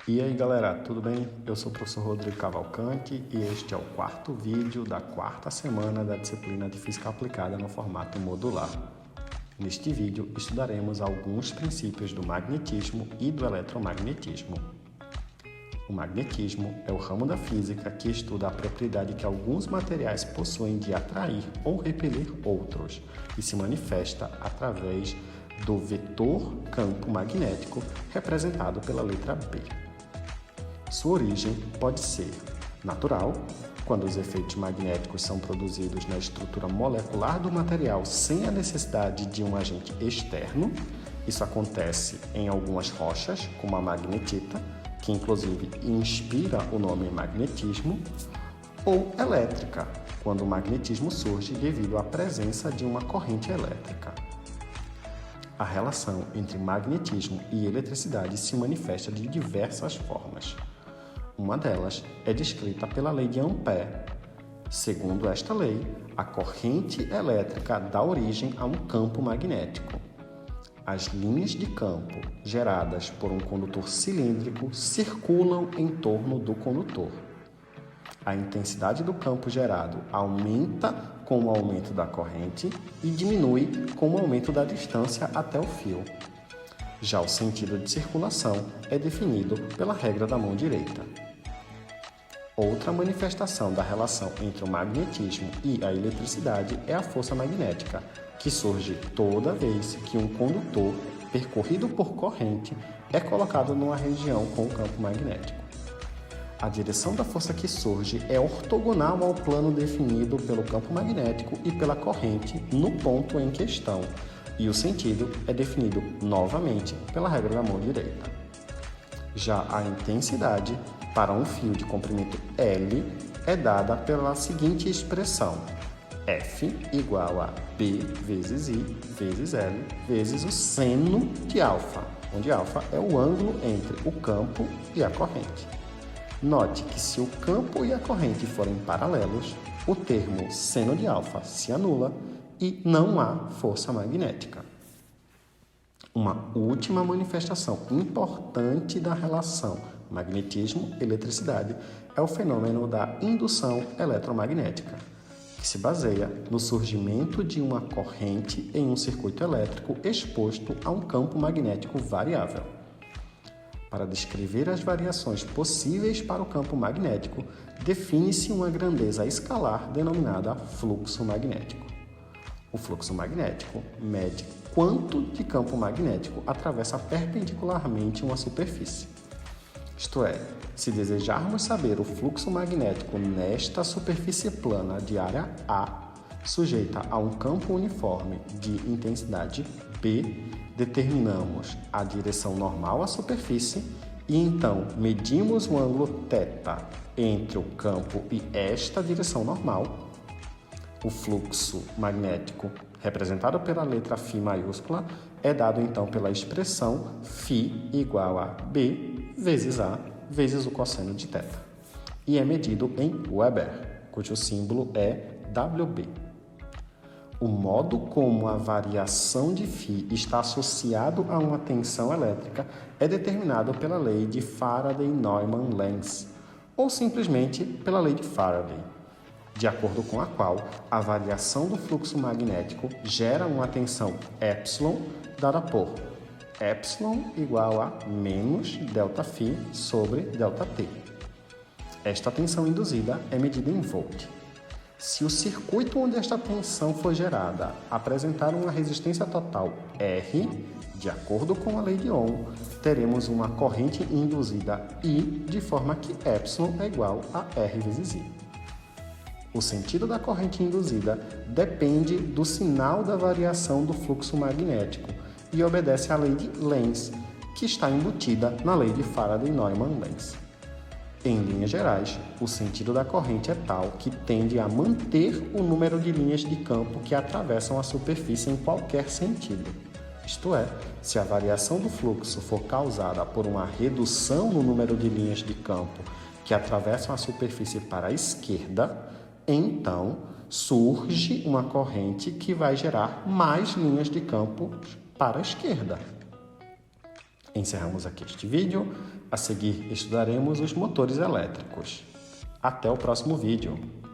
E aí galera, tudo bem? Eu sou o professor Rodrigo Cavalcante e este é o quarto vídeo da quarta semana da disciplina de Física Aplicada no formato modular. Neste vídeo estudaremos alguns princípios do magnetismo e do eletromagnetismo. O magnetismo é o ramo da física que estuda a propriedade que alguns materiais possuem de atrair ou repelir outros e se manifesta através do vetor campo magnético representado pela letra B. Sua origem pode ser natural, quando os efeitos magnéticos são produzidos na estrutura molecular do material sem a necessidade de um agente externo. Isso acontece em algumas rochas, como a magnetita, que inclusive inspira o nome magnetismo, ou elétrica, quando o magnetismo surge devido à presença de uma corrente elétrica. A relação entre magnetismo e eletricidade se manifesta de diversas formas. Uma delas é descrita pela lei de Ampère. Segundo esta lei, a corrente elétrica dá origem a um campo magnético. As linhas de campo geradas por um condutor cilíndrico circulam em torno do condutor. A intensidade do campo gerado aumenta com o aumento da corrente e diminui com o aumento da distância até o fio. Já o sentido de circulação é definido pela regra da mão direita. Outra manifestação da relação entre o magnetismo e a eletricidade é a força magnética, que surge toda vez que um condutor percorrido por corrente é colocado numa região com campo magnético. A direção da força que surge é ortogonal ao plano definido pelo campo magnético e pela corrente no ponto em questão, e o sentido é definido novamente pela regra da mão direita. Já a intensidade para um fio de comprimento L é dada pela seguinte expressão: F igual a B vezes I vezes L vezes o seno de alfa, onde alfa é o ângulo entre o campo e a corrente. Note que se o campo e a corrente forem paralelos, o termo seno de alfa se anula e não há força magnética. Uma última manifestação importante da relação magnetismo-eletricidade é o fenômeno da indução eletromagnética, que se baseia no surgimento de uma corrente em um circuito elétrico exposto a um campo magnético variável. Para descrever as variações possíveis para o campo magnético, define-se uma grandeza escalar denominada fluxo magnético. O fluxo magnético mede quanto de campo magnético atravessa perpendicularmente uma superfície. Isto é, se desejarmos saber o fluxo magnético nesta superfície plana de área A, sujeita a um campo uniforme de intensidade B, determinamos a direção normal à superfície e então medimos o ângulo θ entre o campo e esta direção normal. O fluxo magnético, representado pela letra φ maiúscula, é dado então pela expressão φ igual a B vezes A vezes o cosseno de θ, e é medido em Weber, cujo símbolo é WB. O modo como a variação de φ está associado a uma tensão elétrica é determinado pela lei de Faraday-Neumann-Lenz, ou simplesmente pela lei de Faraday, de acordo com a qual a variação do fluxo magnético gera uma tensão epsilon dada por epsilon igual a menos ΔΦ sobre ΔT. Esta tensão induzida é medida em volt. Se o circuito onde esta tensão foi gerada apresentar uma resistência total R, de acordo com a lei de Ohm, teremos uma corrente induzida I, de forma que epsilon é igual a R vezes I. O sentido da corrente induzida depende do sinal da variação do fluxo magnético e obedece à lei de Lenz, que está embutida na lei de Faraday-Neumann-Lenz. Em linhas gerais, o sentido da corrente é tal que tende a manter o número de linhas de campo que atravessam a superfície em qualquer sentido. Isto é, se a variação do fluxo for causada por uma redução no número de linhas de campo que atravessam a superfície para a esquerda, então surge uma corrente que vai gerar mais linhas de campo para a esquerda. Encerramos aqui este vídeo. A seguir, estudaremos os motores elétricos. Até o próximo vídeo!